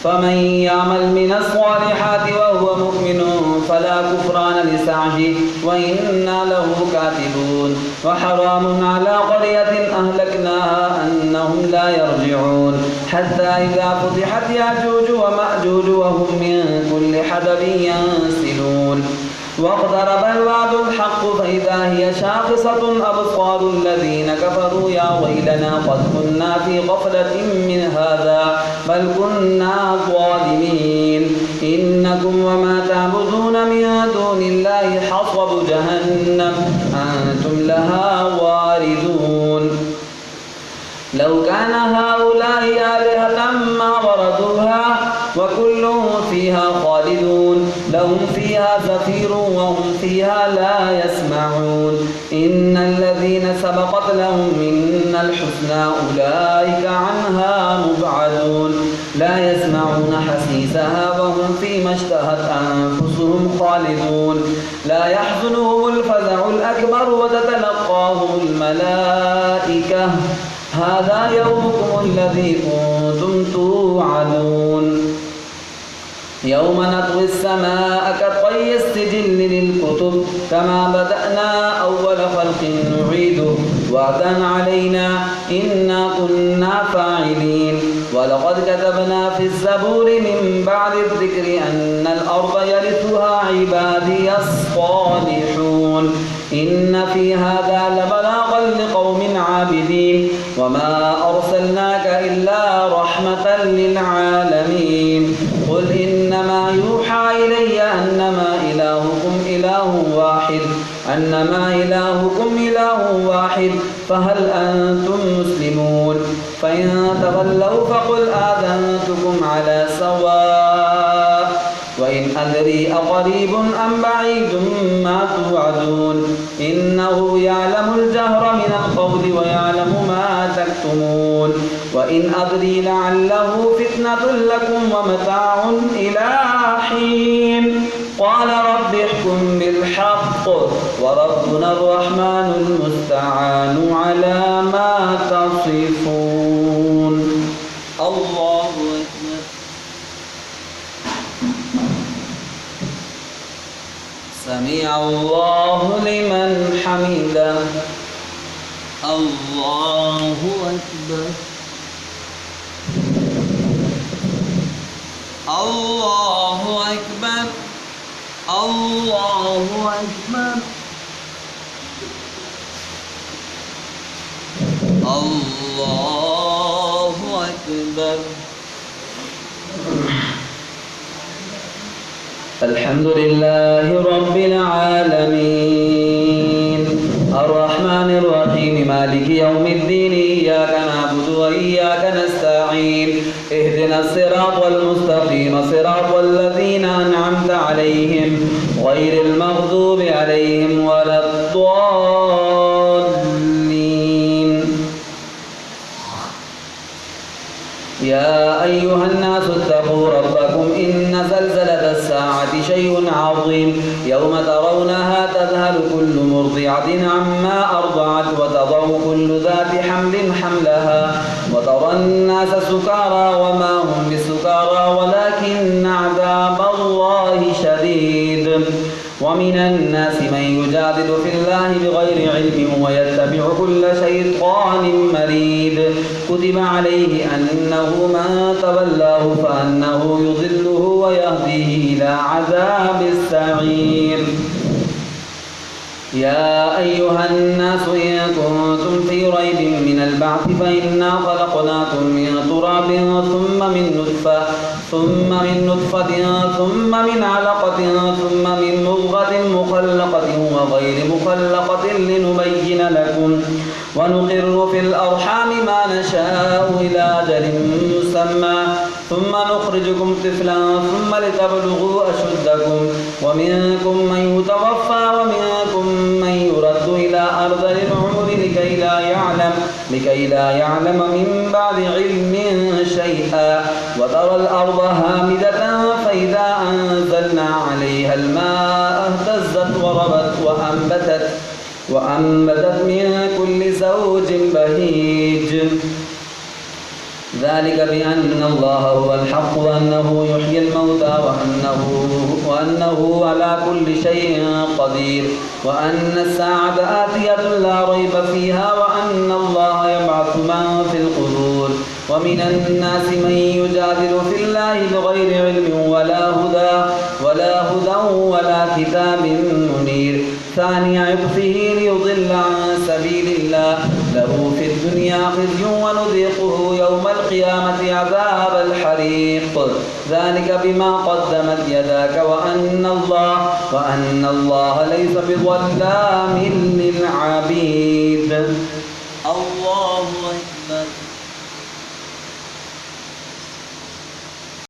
فمن يعمل من الصالحات وهو مؤمن فلا كفران لسعيه وإنا له كاتبون وحرام على قرية أهلكناها أنهم لا يرجعون حتى إذا فتحت يأجوج ومأجوج وهم من كل حدب ينسلون واقترب الوعد الحق فإذا هي شاخصة أبصار الذين كفروا يا ويلنا قد كنا في غفلة من هذا بل كنا ظالمين إنكم وما تعبدون من دون الله حصب جهنم أنتم لها واردون لو كان هؤلاء آلهة ما وردوها وكل فيها خالدون لهم فيها زفير وهم فيها لا يسمعون إن الذين سبقت لهم منا الحسنى أولئك عنها مبعدون لا يسمعون حسيسها وهم فيما اشتهت أنفسهم خالدون لا يحزنهم الفزع الأكبر وتتلقاهم الملائكة هذا يومكم الذي كنتم توعدون يوم نطوي السماء كطي السجل للكتب كما بدأنا أول خلق نعيده وعدا علينا إنا كنا فاعلين ولقد كتبنا في الزبور من بعد الذكر أن الأرض يرثها عبادي الصالحون إن في هذا لبلاغا لقوم عابدين وما أرسلناك إلا رحمة للعالمين قل إنما يوحى إلي أنما إلهكم إله واحد فهل أنتم مسلمون فإن تولوا فقل آذنتكم على سواء وإن أدري أقريب أم بعيد ما توعدون إنه يعلم الجهر من القول ويعلم ما تكتمون وإن أدري لعله فتنة لكم ومتاع إلى حين قال رب احكم بالحق وربنا الرحمن المستعان على ما تصفون الله أكبر سمع الله لمن حمده الله أكبر الله أكبر الله أكبر الله أكبر الحمد لله رب العالمين الرحمن الرحيم مالك يوم الدين إياك نعبد وإياك نستعين اهدنا الصراط المستقيم صراط الذين أنعمت عليهم غير المغضوب عليهم ولا الضالين يا أيها الناس اتقوا ربكم إن زلزلة الساعة شيء عظيم يوم ترونها تذهل كل مرضعة عما أرضعت وتضع كل ذات حمل حملها وترى الناس سكارى وما هم بسكارى ولكن عذاب الله شديد ومن الناس من يجادل في الله بغير علم ويتبع كل شيطان مريد كتب عليه أنه من تولاه فأنه يضله ويهديه إلى عذاب السعير يا أيها الناس إن كنتم في ريب من البعث فإنا خلقناكم من تراب ثم من نطفة ثم من علقة ثم من مضغة مخلقة وغير مخلقة لنبين لكم ونقر في الأرحام ما نشاء إلى أجل مسمى ثم نخرجكم طفلا ثم لتبلغوا أشدكم ومنكم من يتوفى ومنكم من يرد إلى أرذل العمر لكي لا يعلم من بعد علم شيئا وترى الأرض هامدة فإذا أنزلنا عليها الماء اهتزت وربت وأنبتت من كل زوج بهيج ذلك بأن الله هو الحق وأنه يحيي الموتى وأنه على كل شيء قدير وأن الساعة آتية لا ريب فيها وأن الله يبعث من في القبور ومن الناس من يجادل في الله بغير علم ولا هدى ولا كتاب منير ثاني عطفه ليضل عن سبيل الله له في الدنيا خزي ونذيقه يوم القيامة عذاب الحريق ذلك بما قدمت يداك وأن الله ليس بظلام للعبيد.